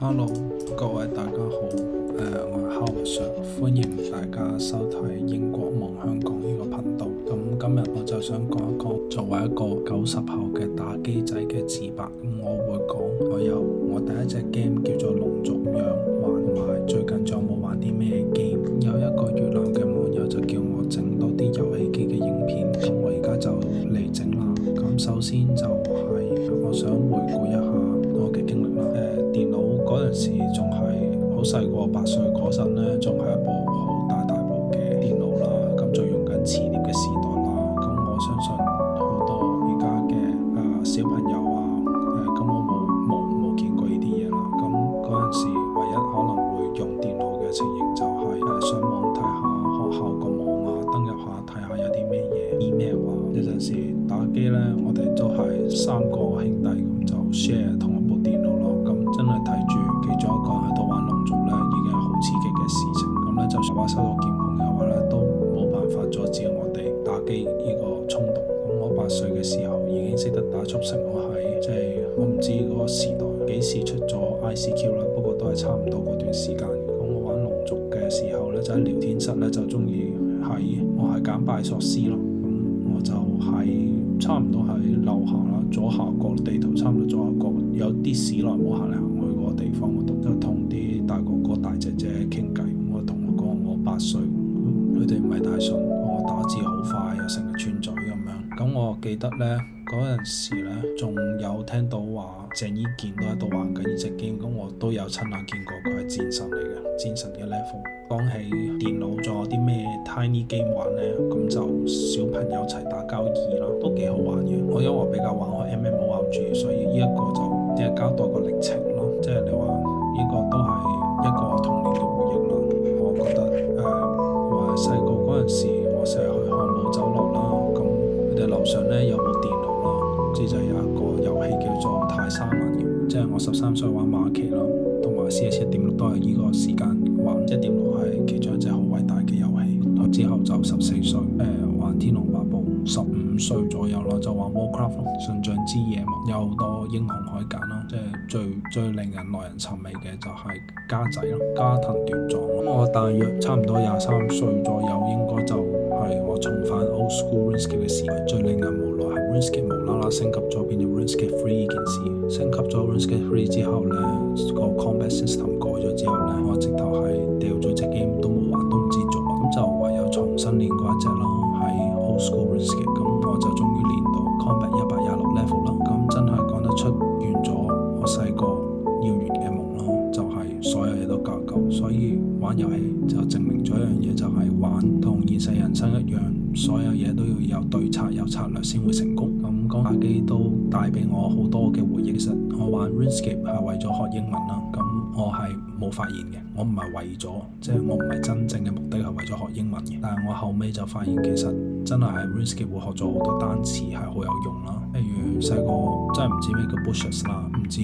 Hello，各位大家好，我係 Howard Sir，歡迎大家收睇英國望香港呢個頻道。咁今日我就想講一講作為一個90後嘅打機仔嘅自白。我會講我有我第一隻 game 叫做龍族咁樣玩，同埋最近仲有冇玩啲咩 game。有一個越南嘅網友就叫我整多啲遊戲機嘅影片，咁我而家就嚟整啦。咁首先就係我想回顧一下我嘅經歷啦。電腦嗰陣時仲係好細個，8歲嗰陣咧，仲係一部好大部嘅電腦啦。咁就用緊磁碟嘅時代啦。咁我相信好多而家嘅小朋友啊，根本冇見過呢啲嘢啦。咁嗰陣時唯一可能會用電腦嘅情形就係上網睇下學校個網啊，登入下睇下有啲咩嘢 email 啊。有陣時打機咧，我哋都係3個兄弟咁就 share 同一部電腦咯。咁真係睇住其中一個人喺度玩龍族咧，已經係好刺激嘅事情。咁咧就算話收到鍵盤嘅話咧，都冇辦法阻止我哋打機呢個衝動。咁我8歲嘅時候已經識得打速成，我唔知嗰個時代幾時出咗 ICQ 啦，不過都係差唔多嗰段時間。咁我玩龍族嘅時候咧，就喺聊天室咧就中意我係揀拜索斯咯。咁我就差唔多喺樓下啦，左下角地圖差唔多左下角有啲史萊姆行嚟行去嗰個地方嗰度，就同啲大哥哥大姐姐傾偈。我同佢講我8歲，佢哋唔係太信，我打字好快又成日串嘴咁樣。咁我記得呢嗰陣時呢，仲有聽到話鄭伊健都喺度玩緊呢隻 game，咁我都有親眼見過佢係戰神嚟嘅，戰神嘅 level。講起電腦仲有啲咩 tiny game 玩呢？咁就小朋友齊打交2啦，都幾好玩嘅。我因為我比較玩開 MMORPG，所以呢一個就即係交代個歷程咯。即係你話呢個都係一個童年嘅回憶啦。我覺得我細個嗰陣時，我成日去漢堡酒樓啦，咁佢哋樓上呢有部電腦啦，之就有一個遊戲叫做泰山環遊，即係我13歲玩馬棋啦，同埋 CS 1.6都係呢個時間玩。1.6係其中一隻好偉大嘅遊戲。之後就14歲玩天龍八部，15歲左右啦就玩 Warcraft 咯，信長之野望，有好多英雄可以揀啦。即係最令人耐人尋味嘅就係家仔咯，加藤斷壯。咁我大約差唔多23歲左右，應該就係我重返 old school RuneScape 嘅時代。最令人無奈係 RuneScape 無啦啦升級咗變咗 RuneScape 3呢件事。升級咗 RuneScape 3之後呢，個 combat system 改咗之後呢，我直頭係掉咗隻 game 都冇玩，都唔知做乜，咁就唯有重新練過一隻咯，喺 old school RuneScape。咁我就終於練到 combat 126 level 啦。咁真係講得出完咗我細個要完嘅夢咯，就係所有嘢都夠夠。所以玩遊戲就證明咗一樣嘢，就係玩同現實人生一樣，所有嘢都要有對策有策略先會成功。咁講打機都帶俾我好多嘅回憶。其實我玩 RuneScape 係為咗學英文啦，咁我係冇發現嘅，我唔係為咗，即係我唔係真正嘅目的係為咗學英文嘅。但係我後尾就發現其實真係喺 RuneScape 會學咗好多單詞係好有用啦。譬如細個真係唔知咩叫 bushes 啦，唔知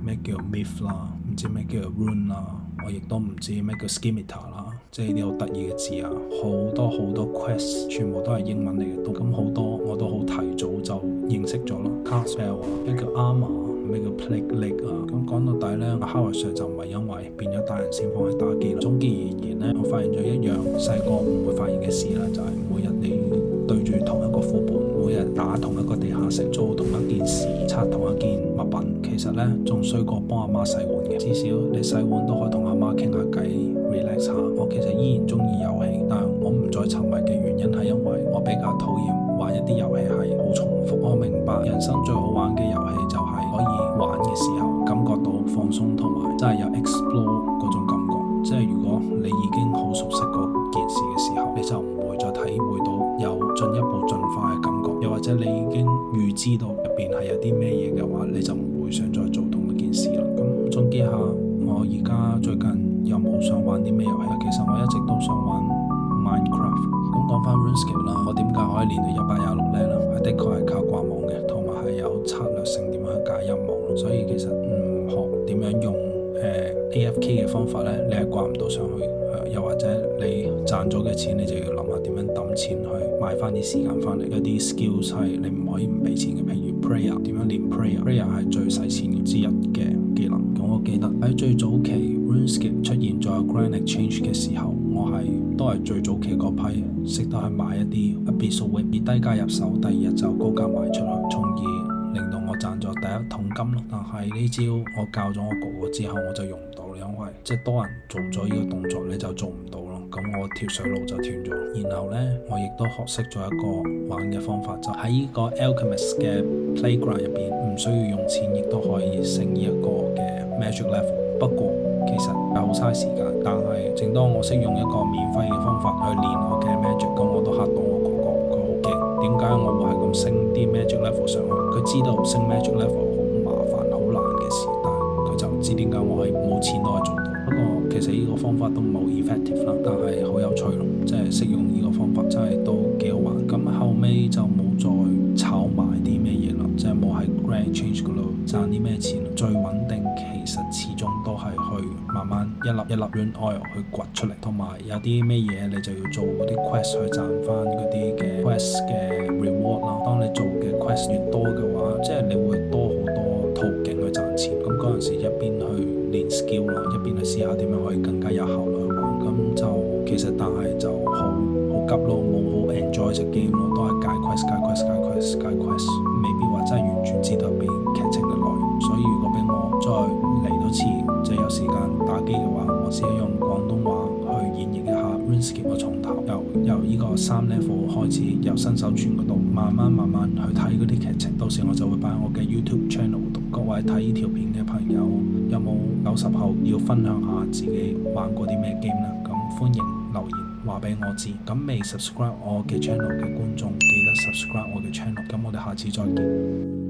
咩叫 myth 啦，唔知咩叫 rune 啦，我亦都唔知咩叫 scimitar 啦，即係呢啲好得意嘅字啊，好多 quest 全部都係英文嚟嘅，咁好多我都好提早就認識咗啦。cast spell 啊，咩叫 armor，咩叫 plague leg 啊。咁講到底呢，Howard Sir 就唔係因為變咗大人先放棄打機啦。總結而言呢，我發現咗一樣細個唔會發現嘅事啦，就係每日你對住同一個副本，每日打同一個地下城，做同一件事，刷同一件物品，其實呢仲衰過幫阿媽洗碗嘅。至少你洗碗都可以同阿媽傾下偈 relax 下。我其實依然中意遊戲，但係我唔再沉迷嘅原因係因為我比較討厭玩一啲遊戲係好重複。我明白人生最好玩嘅遊戲就係可以玩嘅時候感覺到放鬆，同埋真係有 explore 嗰種感覺。即係如果你已經好熟悉嗰件事嘅時候，你就唔會再體會到有進一步進化嘅感覺。又或者你已經預知到入邊係有啲咩嘢嘅話，你就唔會想再做同一件事啦。咁總結下，我而家最近有冇想玩啲咩遊戲？其實我一直都想玩 Minecraft。咁講翻 RuneScape 啦，我點解可以練到126呢？係的確係靠掛網嘅，同埋係有策略性點樣去解任務。所以其實唔學點樣用AFK 嘅方法呢，你係掛唔到上去。又或者你賺咗嘅錢，你就要諗下點樣揼錢去買翻啲時間翻嚟。有啲 skills 係你唔可以唔俾錢嘅，譬如 prayer， 點樣練 prayer？prayer 係最使錢之一嘅技能。我記得喺最早期 RuneScape 出現咗 Grand Exchange 嘅時候，我都係最早期嗰批，識得去買一啲 Abyssal Web，以低價入手，第二日就高價賣出去，從而令到我賺咗第一桶金咯。但係呢招我教咗我哥哥之後，我就用唔到，因為即係多人做咗呢個動作你就做唔到咯。咁我條水路就斷咗。然後呢，我亦都學識咗一個玩嘅方法，就喺呢個 Alchemist 嘅 Playground 入邊，唔需要用錢，亦都可以升呢一個嘅 Magic Level。不過其實係好嘥時間，但係正當我識用一個免費嘅方法去練我嘅 Magic，咁我都嚇到我哥哥，佢好驚。點解我會係咁升啲 Magic Level 上去？佢知道升 Magic Level 好麻煩、好難嘅事，但係佢就唔知點解我可以冇錢都可以做到。不過其實呢個方法都冇 effective 啦，但係好有趣咯，即係識用呢個方法真係都幾好玩。咁後尾就冇再炒賣啲咩嘢啦，即係冇喺 Grand Exchange 嗰度賺啲咩錢。最穩定其實始終都係去慢慢一粒一粒 Rune Oil 去掘出嚟，同埋有啲咩嘢你就要做嗰啲 quest 去賺翻嗰啲嘅 quest 嘅 reward 啦。當你做嘅 quest 越多嘅話，即係你會多好多途徑去賺錢。咁嗰陣時一邊去練 skill 咯，一邊去試下點樣可以更加有效率去玩。咁就其實但係就好急咯，冇好 enjoy 隻 game 咯，都係解 quest，未必話真係完全知道入邊劇情嘅內容。所以如果俾我再嚟多次，即係有時間打機嘅話，我試下用廣東話去演繹一下 RuneScape 嘅從頭，由呢個3 level 開始，由新手村嗰度慢慢去睇嗰啲劇情。到時我就會擺喺我嘅 YouTube channel 度。各位睇呢條片嘅朋友，有冇90後要分享下自己玩過啲咩 game 呢？咁歡迎留言話俾我知。咁未 subscribe 我嘅 channel 嘅觀眾，記得 subscribe 我嘅 channel。咁我哋下次再見。